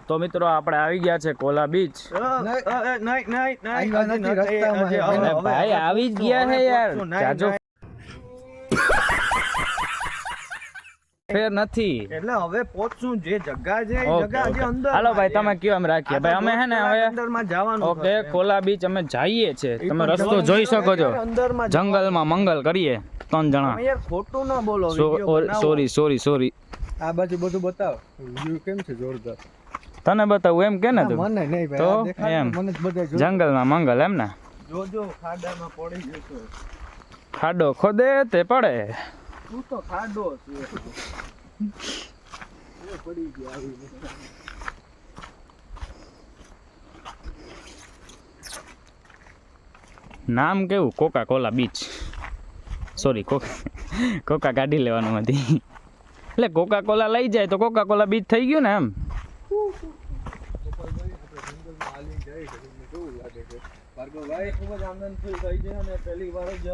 તો મિત્રો આપણે આવી ગયા છે કોલા બીચ. ભાઈ આવી જ ગયા છે યાર, જાજો ફેર નથી એટલે હવે પહોંચશું જે જગ્યા છે એ જગ્યા હજી અંદર. હાલો ભાઈ તમે કયો એમ રાખીએ ભાઈ. અમે હે ને હવે અંદરમાં જવાનું. ઓકે કોલા બીચ અમે જઈએ છે. તમે રસ્તો જોઈ શકો છો, જંગલમાં મંગલ કરીએ 3 જણા. યાર ખોટું ના બોલો. સોરી આ બાજુ બધું બતાવ. વ્યૂ કેમ છે? જોરદાર. તને બતાવું એમ કે ને તું? મને નહીં ભાઈ, તો આ દેખાય એમ મને બધા જંગલમાં મંગલ એમ ને. જોજો ખાડામાં પડી જશો. ખાડો ખોદે તે પડે. તું તો ખાડો છે. પડી ગયા આવી. નામ કેવું? Coca Cola beach. Sorry Coca કાઢી લેવાનું હતી. એટલે કોકા કોલા લઈ જાય તો કોકા કોલા બીચ થઈ ગયું ને એમ. ભાર્ગવભાઈ ખૂબ જ આનંદ થઈ છે અને પહેલી વાર જ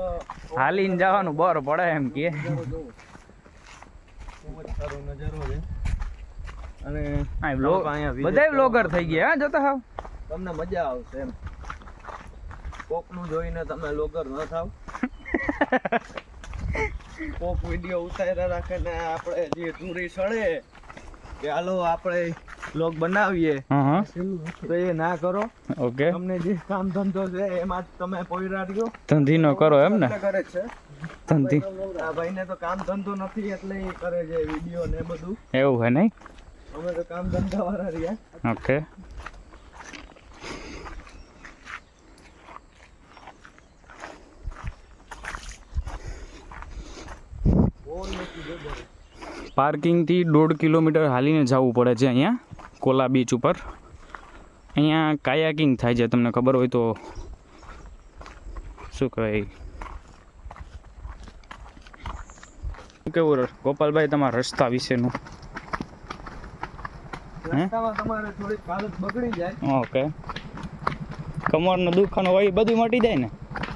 હાલીને જવાનું બર પડે એમ કે. ખૂબ જ સારો નજારો છે અને બધા વ્લોગર થઈ ગયા હા જોતા હાવ. તમને મજા આવશે એમ. કોકનું જોઈને તમે વ્લોગર ન થાવ. કોક વિડીયો ઉતાર્યા રાખે ને આપણે જે ટૂરી સળે કે હાલો આપણે વ્લોગ બનાવીએ તો એ ના કરો. ઓકે તમને જે કામ ધંધો છે એમાં જ તમે પોયરા રહ્યો. ધંધી નો કરો એમ ને? કરે છે ધંધી. આ ભાઈને તો કામ ધંધો નથી એટલે એ કરે છે વિડીયો ને બધું. એવું હે નહીં? અમે તો કામ ધંધા વાળા રહ્યા. ઓકે પાર્કિંગ થી 1.5 કિલોમીટર હાલીને જવું પડે છે અહીંયા કોલા બીચ ઉપર. અહીંયા કાયાકિંગ થાય છે, તમને ખબર હોય તો. શું કહેવાય કેવું ગોપાલભાઈ તમારા રસ્તા વિશેનું? રસ્તામાં તમારે થોડીક હાલત બગડી જાય. ઓકે કમરનો દુખાનો હોય બધું મટી જાય ને?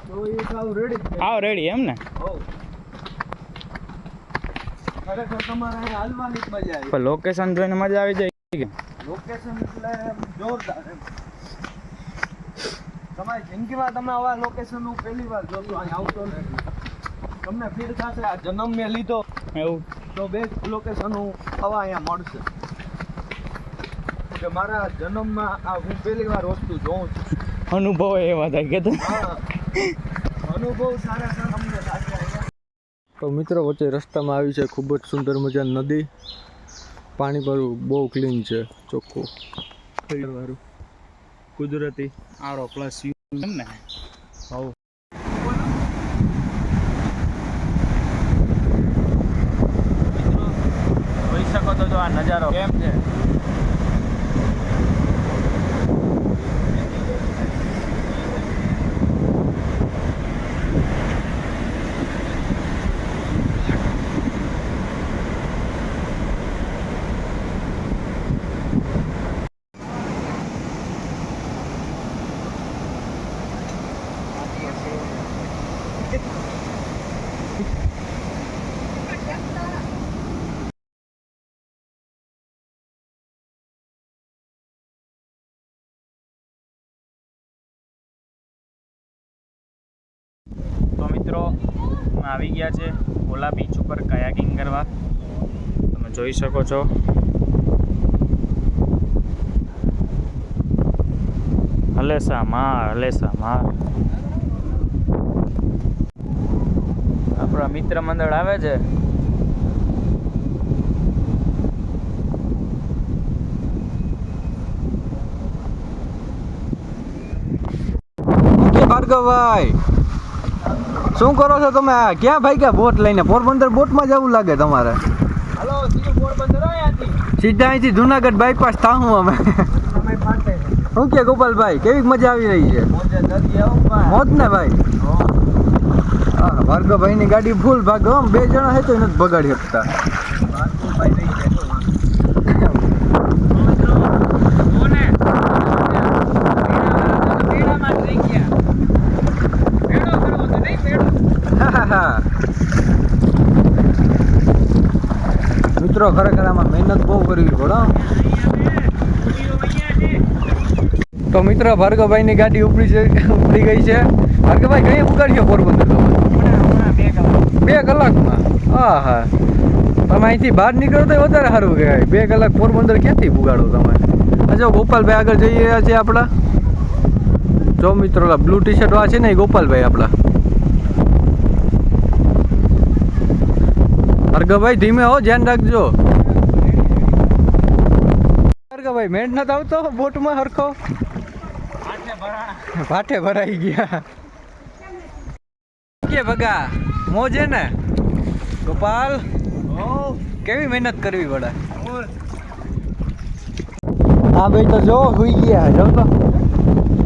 તો એ સાવ રેડી છે. આવ રેડી એમ ને? ખરેખર તમારે અહીં હાલવાની જ મજા આવી. પણ લોકેશન જોઈને મજા આવી જાય કે? લોકેશન એટલે જોરદાર એમ. તમારી જિંદગીમાં તમે આવા લોકેશન હું પહેલી વાર જોતો અહીં આવતો ને તમને ફીલ થશે આ જન્મ મેં લીધો એવું તો બેસ્ટ લોકેશન હું આવા અહીંયા મળશે કે મારા જન્મમાં આ હું પહેલી વાર વસ્તુ જોઉં છું. અનુભવ એવા થાય કે અનુભવ સારા અમને થશે. તો મિત્રો વચ્ચે રસ્તામાં આવી છે ખૂબ જ સુંદર મજાની નદી. પાણી પર બહુ ક્લીન છે, ચોખ્ખું વાળું કુદરતી આરો પ્લસ યુ એમ ને? હવ જોઈ શકો તો જો આ નજારો કેમ છે. તો મિત્રો આવી ગયા છે કોલા બીચ ઉપર કાયાકિંગ કરવા. તમે જોઈ શકો છો. હલેસા માર આપણા મિત્ર મંડળ આવે છે. ભાર્ગવભાઈ શું કરો છો તમે? ક્યાં ભાઈ ક્યાં બોટ લઈને? પોરબંદર બોટમાં જવું લાગે તમારે. હાલો સીધું પોરબંદર અહીંયાથી સીધા અહીંથી જુનાગઢ બાયપાસ થાહું અમે. શું કે ગોપાલભાઈ કેવી મજા આવી રહી છે? મોજ ને ભાઈ? હા ભાર્ગવભાઈની ગાડી ફૂલ ભાગો. 2 જણા હે તો નથી બગાડી શકતા. મિત્રો ખરેખર આમાં મહેનત બહુ કરવી પડે. તો મિત્ર ભાર્ગવભાઈની ગાડી ઉપડી ગઈ છે. ભાર્ગવભાઈ કઈ ઉગાડ્યો પોરબંદર તમે? 2 કલાકમાં? હા હા, તમે અહીંથી બહાર નીકળો તો વધારે સારું કહેવાય. 2 કલાક પોરબંદર ક્યાંથી ઉગાડો તમે? જો ગોપાલભાઈ આગળ જઈ રહ્યા છે આપણા. જો મિત્રો બ્લુ ટી શર્ટ વાળા છે ને એ ગોપાલભાઈ આપણા. ભાર્ગવભાઈ ધીમે હો, ધ્યાન રાખજો. ભાઈ મેળ નથી આવતો બોટમાં હરખો? ભાઠે ભરાઈ ગયા કે ભગા મોજે ને ગોપાલ? કેવી મહેનત કરવી પડે. હા ભાઈ તો જો હુઈ ગયા. જો તો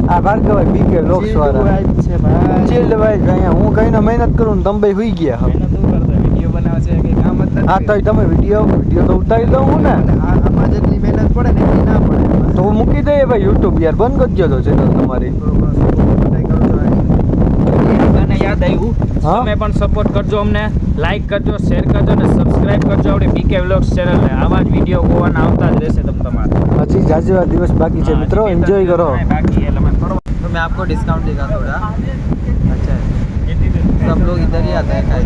આ ભાર્ગવભાઈ બીકે લોક્સ વાળા છે ભાઈ. ચીલ ભાઈ અહીંયા હું કઈને મહેનત કરું ને તમે ભાઈ હુઈ ગયા. વિડીયો બનાવે છે કે કામ જ નથી. હા તો તમે વિડીયો તો ઉતારી દઉં હું ને. આમાં જેટલી મહેનત પડે ને એટલી ના પડે. તો મૂકી દઈએ ભાઈ યુટ્યુબ યાર, બંધ કરજો તો ચેનલ તમારી. અને યાદ આવ્યું, હા? તમે પણ સપોર્ટ કરજો અમને, લાઈક કરજો, શેર કરજો અને સબસ્ક્રાઇબ કરજો આપણી બીકે વ્લોગ્સ ચેનલને. આવા જ વિડીયો ગોવાના આવતા જ રહેશે તમારે. હજી જાજુ દિવસ બાકી છે મિત્રો, એન્જોય કરો. બાકી એટલે કરો. तो मैं आपको डिस्काउंट देगा थोड़ा. अच्छा है, सब लोग इधर ही आता है खाए.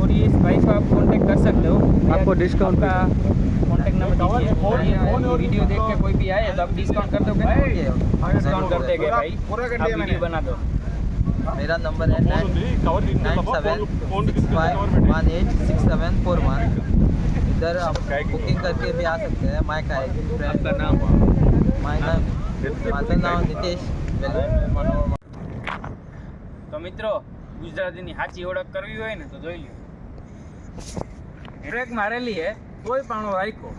और ये इस भाई को आप कांटेक्ट कर सकते हो. आपको डिस्काउंट का कांटेक्ट नंबर दीजिए. ये वीडियो देख के कोई भी आए तो आप डिस्काउंट कर दोगे? डिस्काउंट कर देंगे भाई, आप वीडियो बना दो. मेरा नंबर है 9765186741. इधर आप बुकिंग करके भी आ सकते हैं. माय का फ्रेंड का नाम મારું નામ નિતેશ. તો મિત્રો ગુજરાતીની સાચી ઓળખ કરવી હોય ને તો જોઈ લો. બ્રેક મારેલી હે તોય પાણો રાખ્યો.